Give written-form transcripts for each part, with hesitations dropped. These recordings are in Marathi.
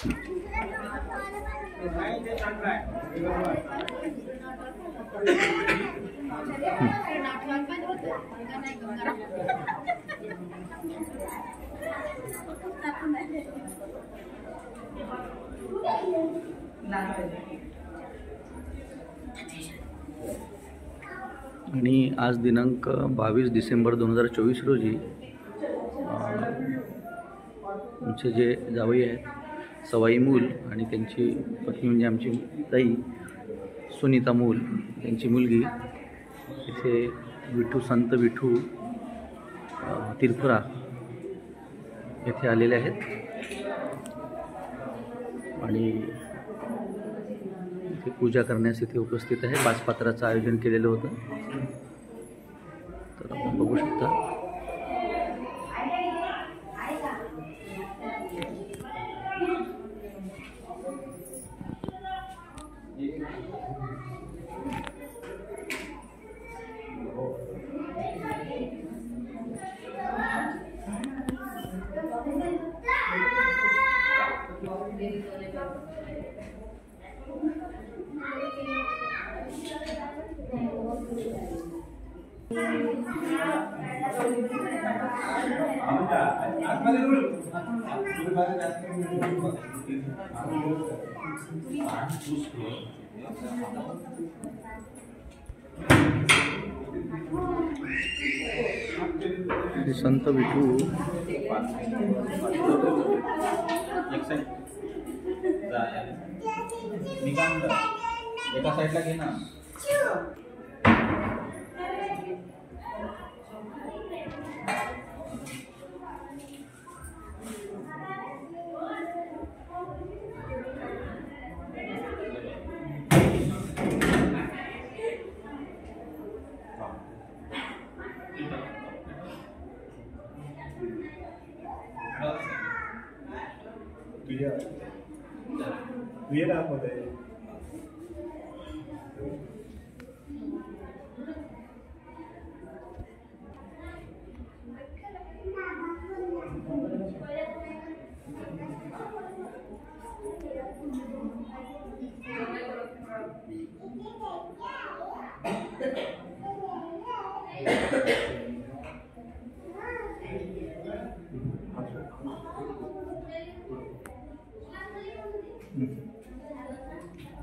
आणि आज दिनांक 22 डिसेंबर 2024 रोजी आमचे जे जावई आहेत सवाई मूल आणि त्यांची पत्नी म्हणजे आमची ताई सुनीता मूल त्यांची मुलगी इथे विठू संत विठू तिरफुरा येथे आलेले आहेत आणि इथे पूजा करण्यास इथे उपस्थित आहे। 5 पात्राचं आयोजन केलेलं होतं, तर आपण बघू शकता। संत विठू एका साईडला घे ना।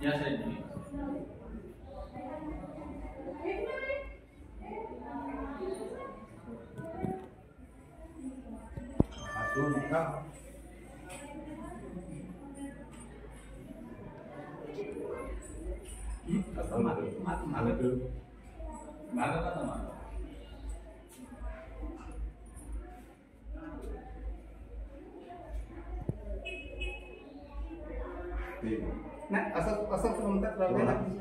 या साइड में नाही असं म्हणतात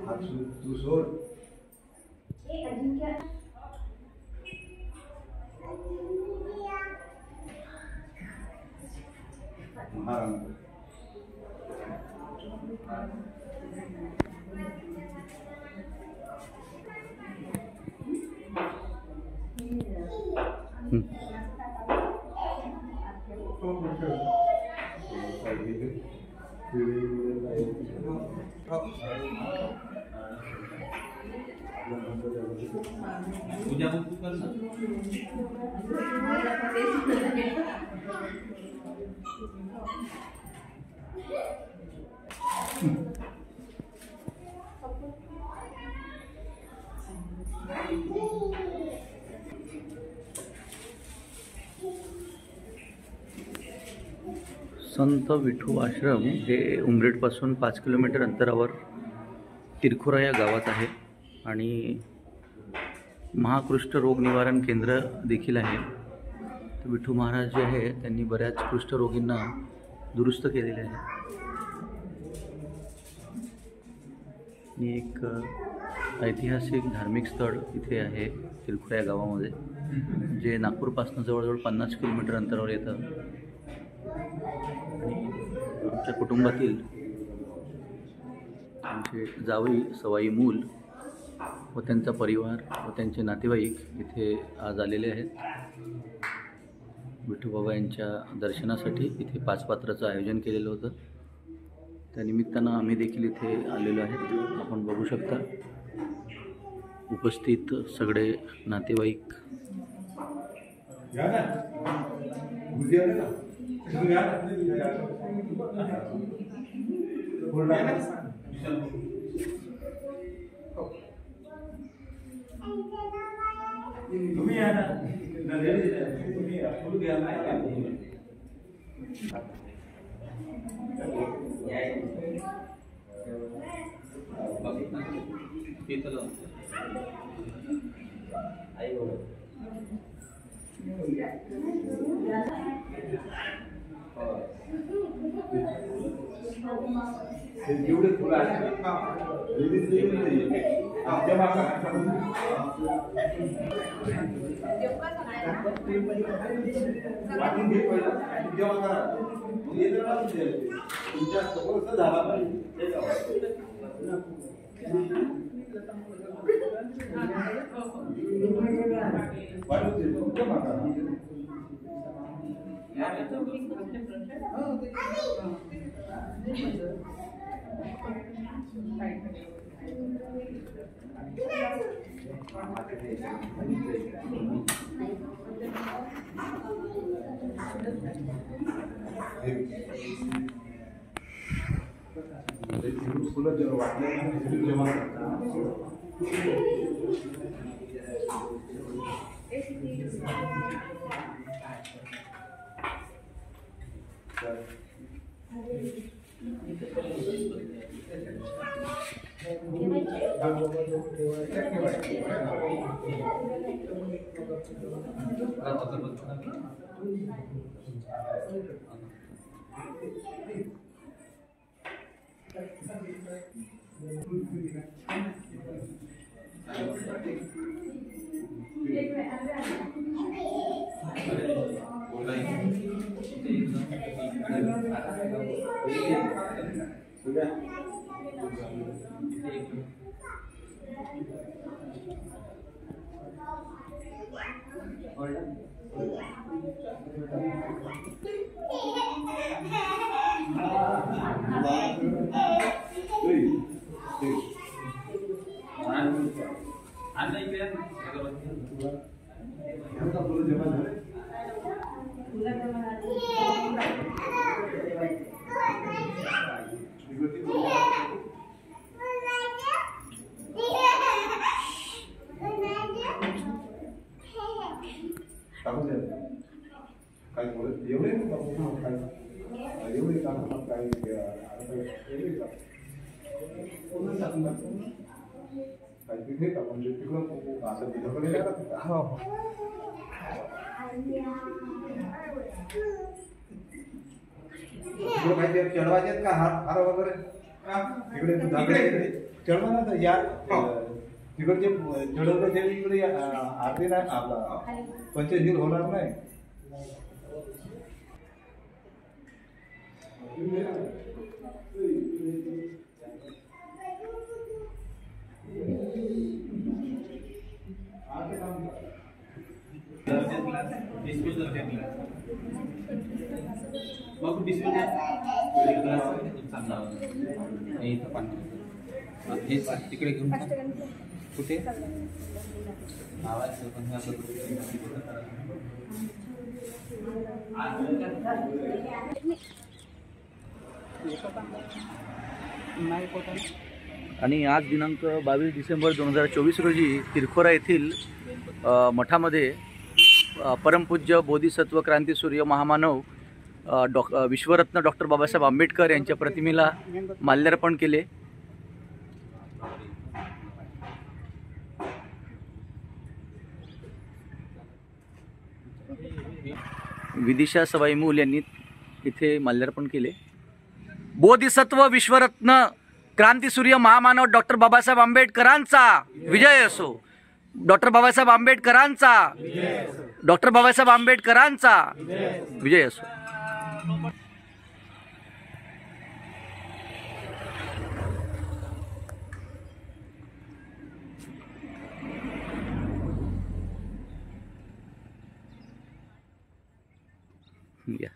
हात तू सोड पूजा तू कर ना। संत विठू आश्रम हे उमरेडपासून 5 किलोमीटर अंतरावर तिरखुरा या गावात आहे आणि महाकुष्ठ रोग निवारण केंद्र देखील आहे। विठू महाराज जे आहे त्यांनी बऱ्याच कुष्ठरोगींना दुरुस्त केलेले आहे आणि एक ऐतिहासिक धार्मिक स्थळ इथे आहे तिरखुरा या गावामध्ये, जे नागपूरपासून जवळजवळ 50 किलोमीटर अंतरावर येतं। आमच्या कुटुंबातील आमचे जावई सवाई मूल व त्यांचा परिवार व त्यांचे नातेवाईक इथे आज आलेले आहेत। विठू बाबा यांच्या दर्शनासाठी इथे 5 पात्राचं आयोजन केलेलं होतं। त्यानिमित्तानं आम्ही देखील इथे आलेलो आहेत. आपण बघू शकता उपस्थित सगळे नातेवाईक. चढवायचे का हार वगैरे इकडे चढवा ना या तिकडचे चढवलं ते इकडे आरती नाही आपला पंचशील होणार नाही. तिकडे घेऊन कुठे आणि आज दिनांक 22 डिसेंबर 2024 रोजी तिरखोरा येथील मठामध्ये परमपूज्य बोधिसत्व क्रांतीसूर्य महामानव विश्वरत्न डॉक्टर बाबासाहेब आंबेडकर यांच्या प्रतिमेला माल्यार्पण केले. विदिशा सवाई मूल यांनी इथे माल्यार्पण केले. बोधिसत्व विश्वरत्न क्रांतीसूर्य महामानव डॉक्टर बाबासाहेब आंबेडकरांचा विजय असो. डॉक्टर बाबासाहेब आंबेडकरांचा डॉक्टर बाबासाहेब आंबेडकरांचा विजय असो. या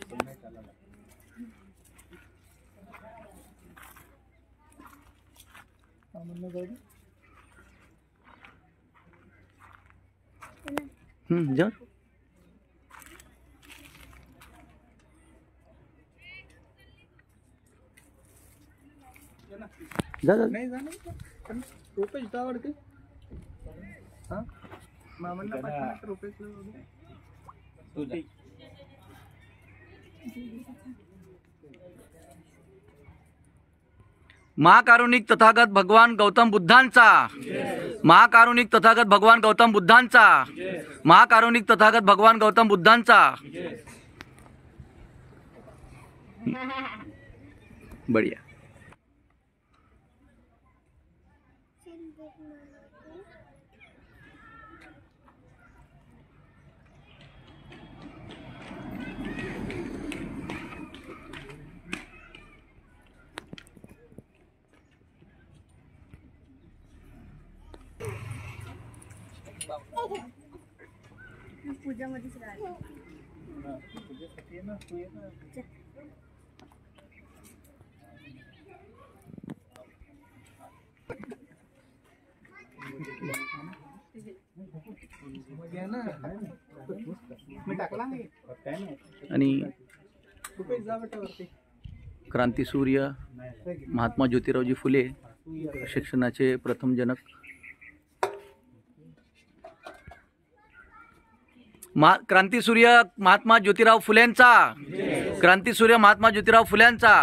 जा जा जा नाही जाणार रुपेश आवडते हा मामांना पाठवणार रुपेशला महाकारुणिक तथागत भगवान गौतम बुद्धांचा महाकारुणिक तथागत भगवान गौतम बुद्धांचा महाकारुणिक तथागत भगवान गौतम बुद्धांचा बढ़िया पूजा मध्येच राहिली मी टाकला नाही आणि रुपेश जा बेटा वरती क्रांतीसूर्य महात्मा ज्योतिरावजी फुले शिक्षणाचे प्रथम जनक क्रांतीसूर्य महात्मा ज्योतिराव फुलेंचा क्रांतीसूर्य महात्मा ज्योतिराव फुल्यांचा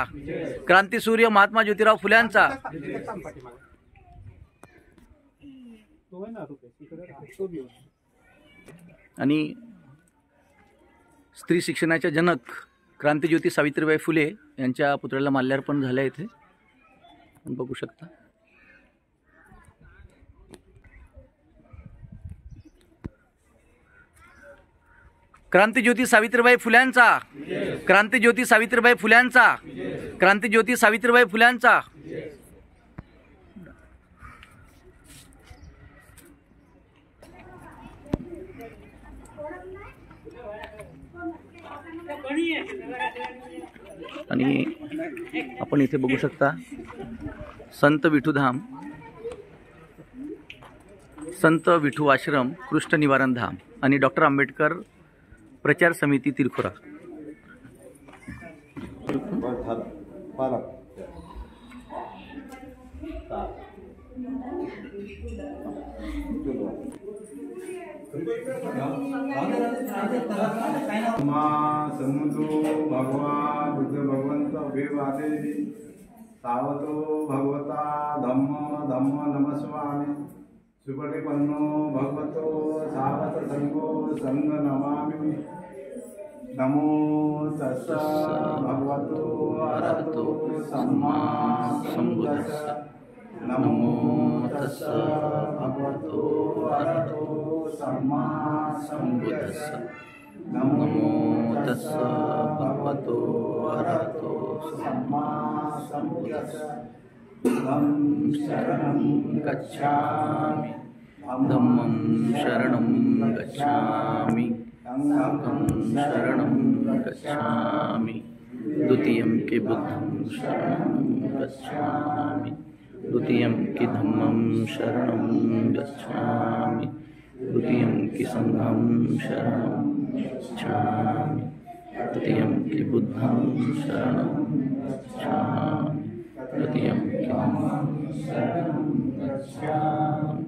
क्रांतीसूर्य महात्मा ज्योतिराव फुल्यांचा आणि स्त्री शिक्षणाच्या जनक क्रांतिज्योती सावित्रीबाई फुले यांच्या पुतळ्याला माल्यार्पण झाले इथे बघू शकता. क्रांतिज्योती सावित्रीबाई फुल्यांचा क्रांतिज्योती सावित्रीबाई फुल्यांचा क्रांतिज्योती सावित्रीबाई फुल्यांचा आणि आपण इथे बघू शकता संत विठूधाम संत विठू आश्रम कृष्ण निवारण धाम आणि डॉक्टर आंबेडकर प्रचार समिती तिरखोरा. समुद्रो भगवान बुद्ध भगवंत अभिवादे सावतो भगवता धम्म नमस्वामी सुपटिपन्नो भगवतो सावत संगो संग नमामि. नमो तस्स भगवतो अरहतो सम्मा सम्बुद्धस्स. नमो तस्स भगवतो अरहतो सम्मा सम्बुद्धस्स. नमो तस्स भगवतो अरहतो सम्मा सम्बुद्धस्स. धम्मं शरणं गच्छामि धम्मं शरणं गच्छामि संघं शरणं गच्छामि द्वितीयं कि बुद्धं शरणं गच्छामि द्वितीयं कि धम्मं शरणं गच्छामि द्वितीयं कि संघं शरणं गच्छामि तृतीयं कि बुद्धं शरणं गच्छामि तृतीयं कि धम्मं शरणं गच्छामि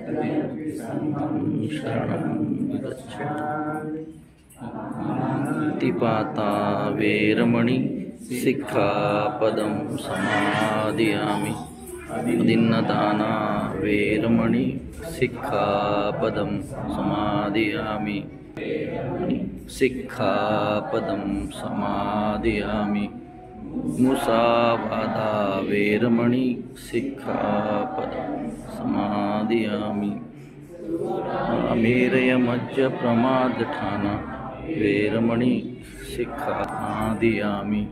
तृतीयं कि संघं शरणं गच्छामि. पातिपाता वेरमणि सिक्खापदं समादयामि. दिन्नदाना वेरमणि सिक्खापदं समादयामि. सिक्खापदं समादयामि. मुसावादा वेरमणि सिक्खापदं समादयामि. अमेरयमज्ज प्रमादठाना वेरमणि सिक्खादयामि.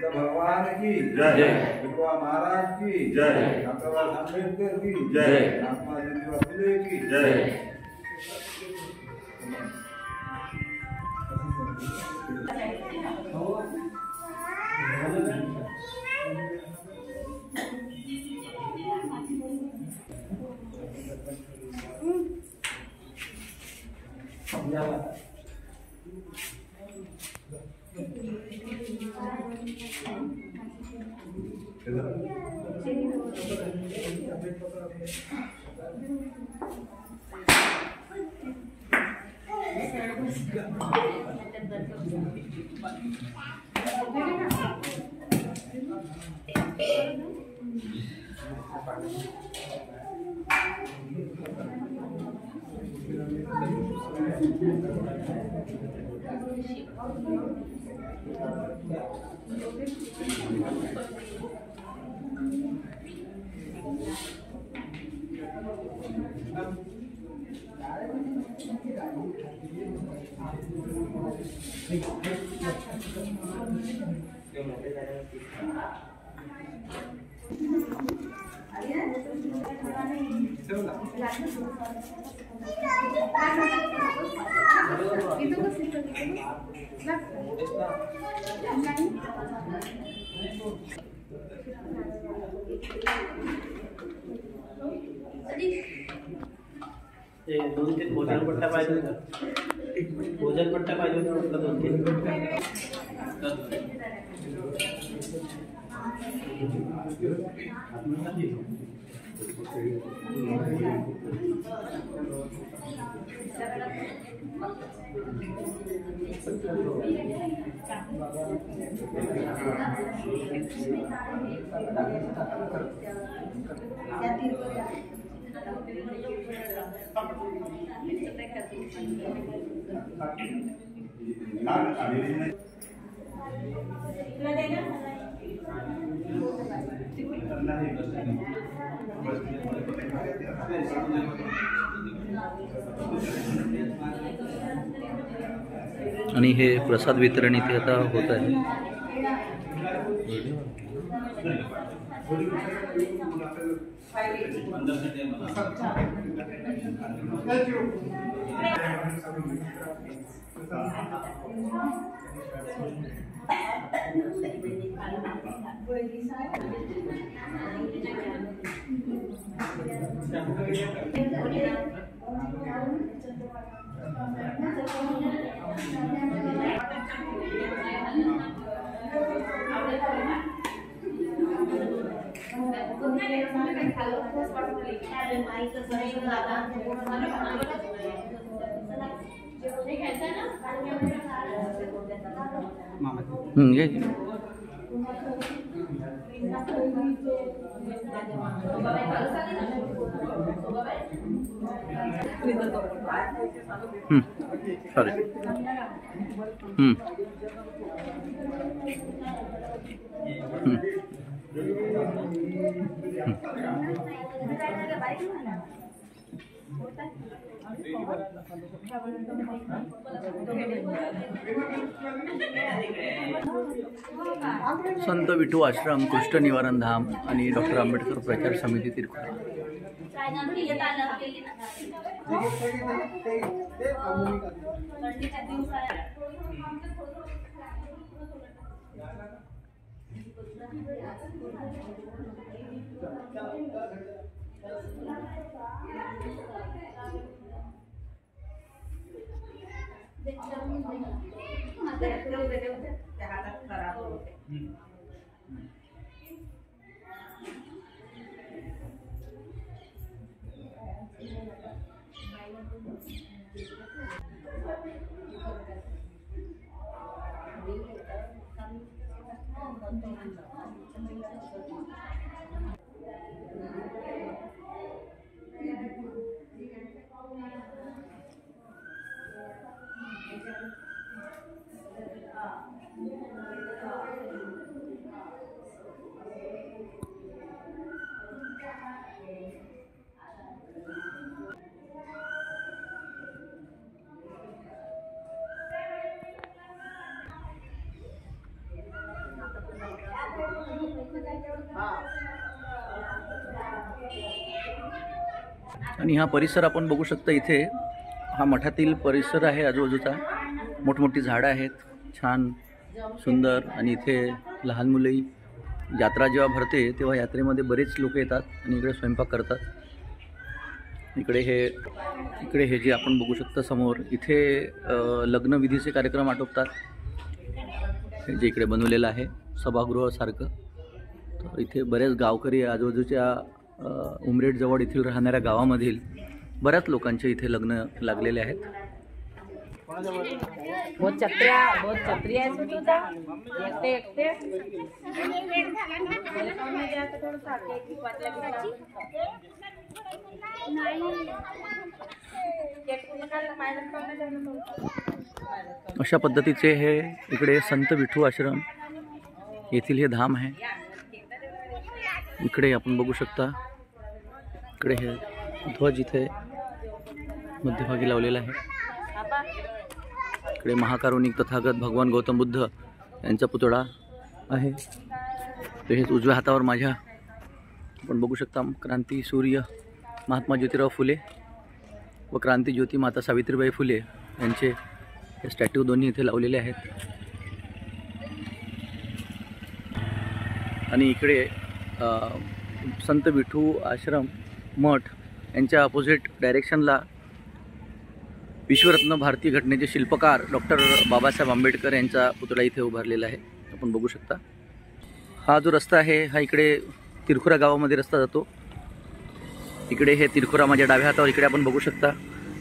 भगवान की जय। विधवा महाराज की जय। डॉक्टर बाबा अम्बेडकर की जय। महात्मा ज्योतिबा फुले की जय। Thank you. ते 2-3 भोजन पट्टा पाहिजे होता. भोजन पट्टा पाहिजे होता म्हटलं 2. आणि हे प्रसाद वितरण इथे आता होत आहे. घे. चालेल. संत विठू आश्रम, कुष्ठ निवारण धाम आणि डॉक्टर आंबेडकर प्रचार समिती तिरखोरा. आणि हा परिसर आपण बघू शकता. इथे हा मठातील परिसर आहे. आजूबाजूचा मोठमोठी झाडं आहेत, छान सुंदर. आणि इथे लहान मुलंही यात्रा जेव्हा भरते तेव्हा यात्रेमध्ये बरेच लोक येतात आणि इकडे स्वयंपाक करतात. इकडे हे जे आपण बघू शकता समोर, इथे लग्नविधीचे कार्यक्रम आटोपतात. हे जे इकडे बनवलेलं आहे सभागृहासारखं. तर इथे बरेच गावकरी आजूबाजूच्या उमरेडजवळ येथील राहणाऱ्या गावामधील बऱ्याच लोकांचे इथे लग्न लागलेले आहेत. बहुत छत्रिया है सुनी था एकटे अशा पद्धतीचे हे इकडे संत विठू आश्रम येथील हे धाम आहे. इकडे आपण बघू शकता, इकडे हे ध्वज इथे मध्यभागी लावलेला आहे. इकडे महाकारुणिक तथागत भगवान गौतम बुद्ध यांचा पुतळा आहे. तसेच उजव्या हातावर माझ्या आपण बघू शकता क्रांती सूर्य महात्मा ज्योतिराव फुले व क्रांती ज्योती माता सावित्रीबाई फुले यांचे हे स्टॅच्यू दोन्ही इथे लावलेले आहेत. आणि इकडे संत विठू आश्रम मठ यांच्या अपोजिट डायरेक्शनला विश्वरत्न भारतीय घटनेचे शिल्पकार डॉक्टर बाबासाहेब आंबेडकर यांचा पुतळा इथे उभारलेला आहे. आपण बघू शकता. हा जो रस्ता आहे हा इकडे तिरखुरा गावामध्ये रस्ता जातो. इकडे हे तिरखुरा माझ्या डाव्या हातावर इकडे आपण बघू शकता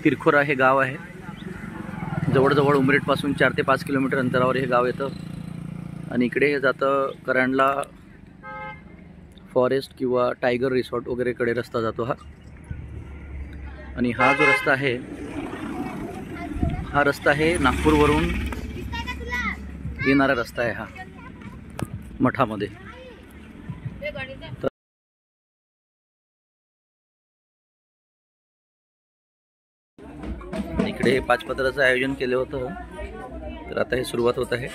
तिरखुरा हे गाव आहे. जवळजवळ उमरेडपासून 4 ते 5 किलोमीटर अंतरावर हे गाव येतं. आणि इकडे हे जातं करांडला फॉरेस्ट किंवा टायगर रिसॉर्ट वगैरेकडे रस्ता जातो हा. आणि हा जो रस्ता आहे हा रस्ता आहे नागपूरवरून येणारा रस्ता आहे हा मठामध्ये. इकडे 5 पत्राचं आयोजन केलं होतं तर आता हे सुरुवात होत आहे.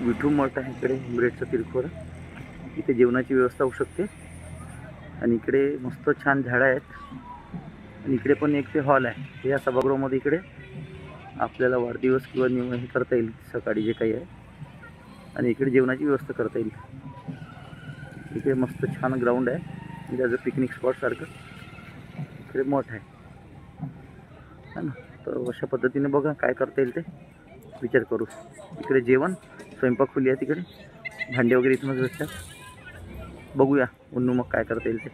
विठू मठ आहे इकडे उमरेडचा तिरखोरा. इथे जेवणाची व्यवस्था होऊ शकते. आणि इकडे मस्त छान झाडं आहेत. आणि इकडे पण एक ते हॉल आहे. या सभागृहामध्ये इकडे आपल्याला वाढदिवस किंवा हे करता येईल सकाळी जे काही आहे. आणि इकडे जेवणाची व्यवस्था करता येईल. इकडे मस्त छान ग्राउंड आहे म्हणजे ॲज अ पिकनिक स्पॉट सारखं. इकडे मठ आहे ना. तर अशा पद्धतीने बघा काय करता येईल ते विचार करू. इकडे जेवण स्वयंपाक खोली आहे. तिकडे भांडे वगैरे इथूनच भेटतात. बघूया उन्नू मग काय करता येईल ते.